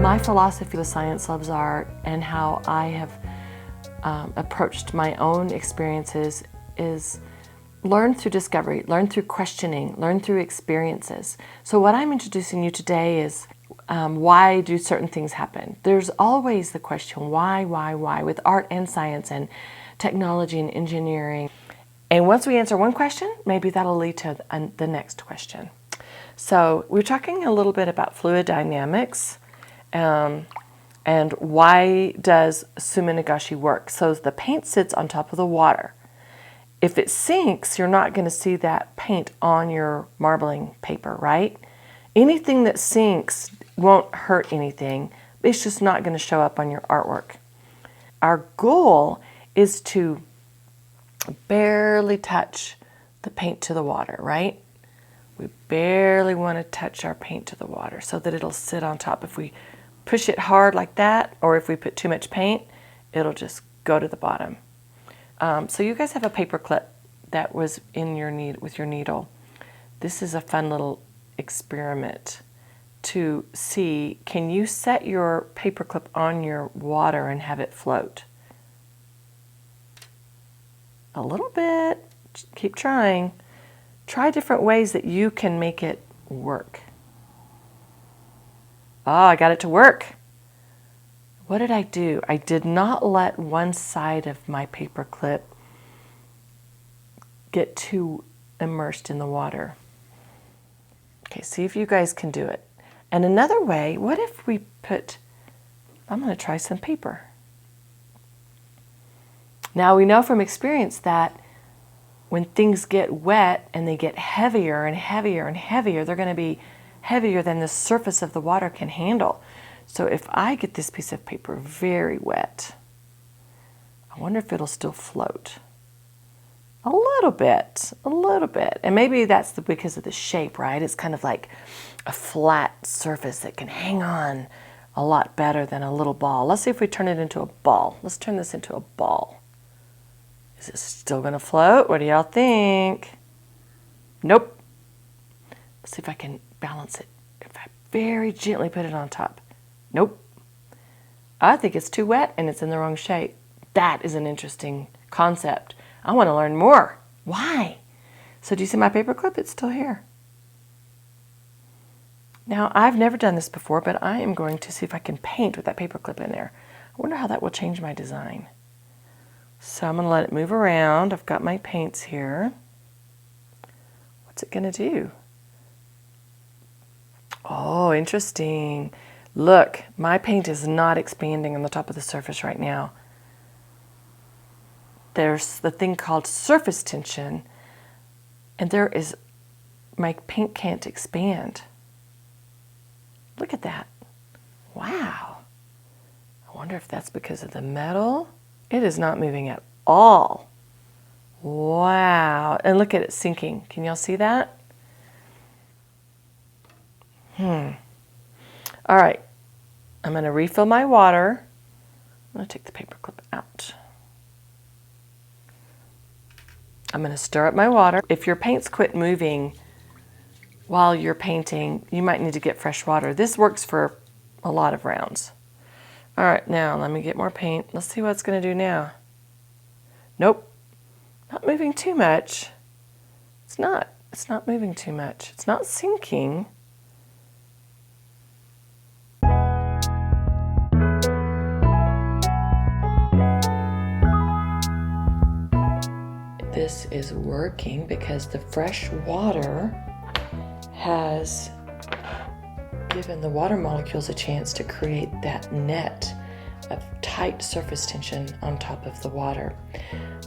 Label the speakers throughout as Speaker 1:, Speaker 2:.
Speaker 1: My philosophy with Science Loves Art and how I have approached my own experiences is learn through discovery, learn through questioning, learn through experiences. So what I'm introducing you today is why do certain things happen? There's always the question, why, with art and science and technology and engineering. And once we answer one question, maybe that'll lead to the next question. So we're talking a little bit about fluid dynamics and why does suminagashi work? So the paint sits on top of the water. If it sinks, you're not going to see that paint on your marbling paper, right? Anything that sinks won't hurt anything. It's just not going to show up on your artwork. Our goal is to barely touch the paint to the water, right? We barely want to touch our paint to the water so that it'll sit on top. If we push it hard like that, or if we put too much paint, it'll just go to the bottom. So you guys have a paper clip that was in your with your needle. This is a fun little experiment to see, can you set your paper clip on your water and have it float? A little bit, just keep trying. Try different ways that you can make it work. Oh, I got it to work. What did I do? I did not let one side of my paper clip get too immersed in the water. Okay, see if you guys can do it. And another way, what if we I'm going to try some paper. Now we know from experience that when things get wet and they get heavier and heavier and heavier, they're going to be heavier than the surface of the water can handle. So if I get this piece of paper very wet, I wonder if it'll still float. A little bit. And maybe that's because of the shape, right? It's kind of like a flat surface that can hang on a lot better than a little ball. Let's see if we turn it into a ball. Let's turn this into a ball. Is it still going to float? What do y'all think? Nope. Let's see if I can balance it. If I very gently put it on top. Nope. I think it's too wet and it's in the wrong shape. That is an interesting concept. I want to learn more. Why? So do you see my paper clip? It's still here. Now, I've never done this before, but I am going to see if I can paint with that paper clip in there. I wonder how that will change my design. So I'm going to let it move around. I've got my paints here. What's it going to do? Oh, interesting. Look, my paint is not expanding on the top of the surface right now. There's the thing called surface tension, and my paint can't expand. Look at that. Wow. I wonder if that's because of the metal. It is not moving at all. Wow. And look at it sinking. Can y'all see that? All right. I'm going to refill my water. I'm going to take the paper clip out. I'm going to stir up my water. If your paints quit moving while you're painting, you might need to get fresh water. This works for a lot of rounds. All right, now let me get more paint. Let's see what it's going to do now. Nope, not moving too much. It's not moving too much. It's not sinking. This is working because the fresh water has given the water molecules a chance to create that net of tight surface tension on top of the water.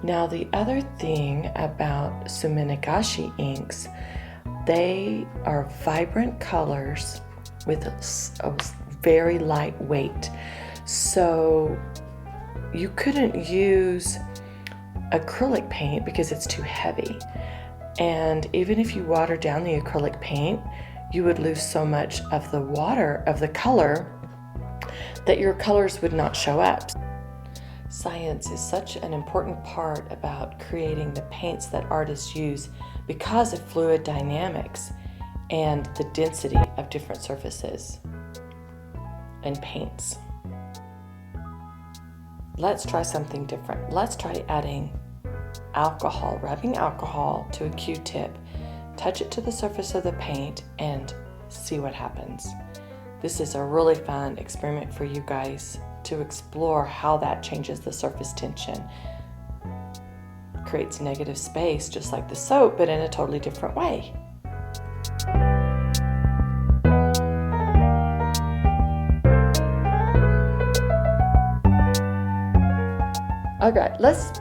Speaker 1: Now, the other thing about suminagashi inks, they are vibrant colors with a very light weight. So you couldn't use acrylic paint because it's too heavy. And even if you water down the acrylic paint, you would lose so much of the water, of the color, that your colors would not show up. Science is such an important part about creating the paints that artists use because of fluid dynamics and the density of different surfaces. and paints. Let's try something different. Let's try adding alcohol, rubbing alcohol to a Q-tip, touch it to the surface of the paint, and see what happens. This is a really fun experiment for you guys to explore how that changes the surface tension. Creates negative space just like the soap, but in a totally different way. Okay, let's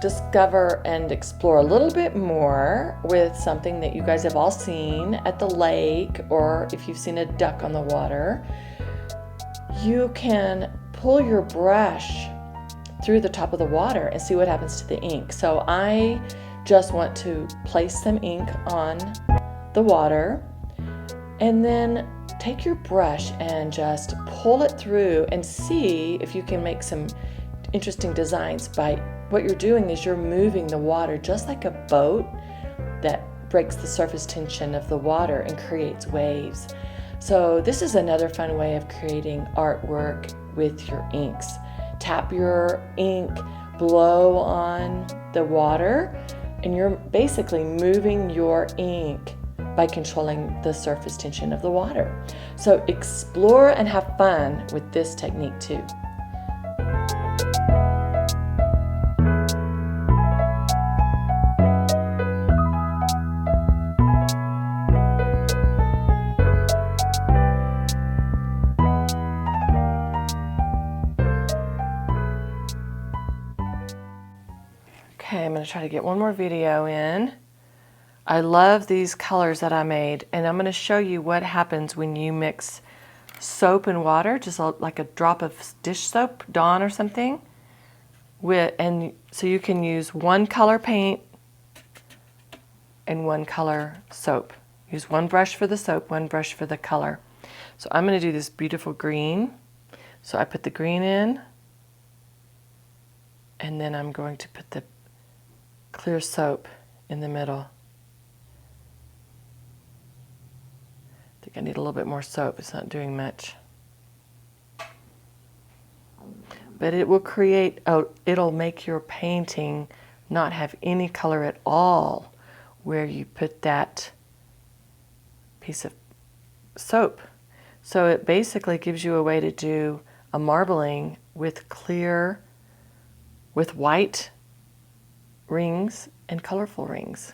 Speaker 1: discover and explore a little bit more with something that you guys have all seen at the lake, or if you've seen a duck on the water. You can pull your brush through the top of the water and see what happens to the ink. So I just want to place some ink on the water, and then take your brush and just pull it through and see if you can make some interesting designs. By what you're doing is you're moving the water just like a boat that breaks the surface tension of the water and creates waves. So this is another fun way of creating artwork with your inks. Tap your ink, blow on the water, and you're basically moving your ink by controlling the surface tension of the water. So explore and have fun with this technique too. Okay, I'm going to try to get one more video in. I love these colors that I made, and I'm going to show you what happens when you mix soap and water, just like a drop of dish soap, Dawn or something, and so you can use one color paint and one color soap. Use one brush for the soap, one brush for the color. So I'm going to do this beautiful green. So I put the green in, and then I'm going to put the clear soap in the middle. I think I need a little bit more soap. It's not doing much. But it will create, it'll make your painting not have any color at all where you put that piece of soap. So it basically gives you a way to do a marbling with white rings and colorful rings.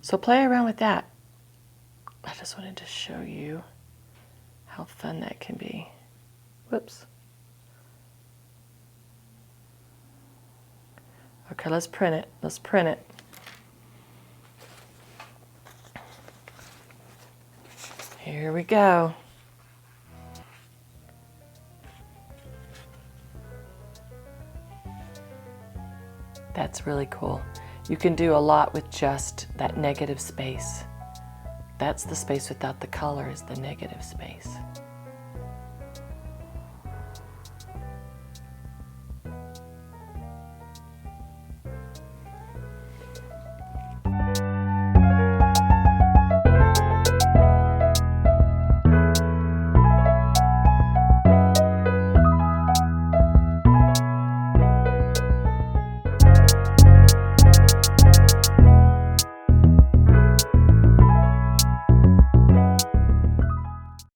Speaker 1: So play around with that. I just wanted to show you how fun that can be. Whoops. Okay, let's print it. Let's print it. Here we go. That's really cool. You can do a lot with just that negative space. That's the space without the color, is the negative space.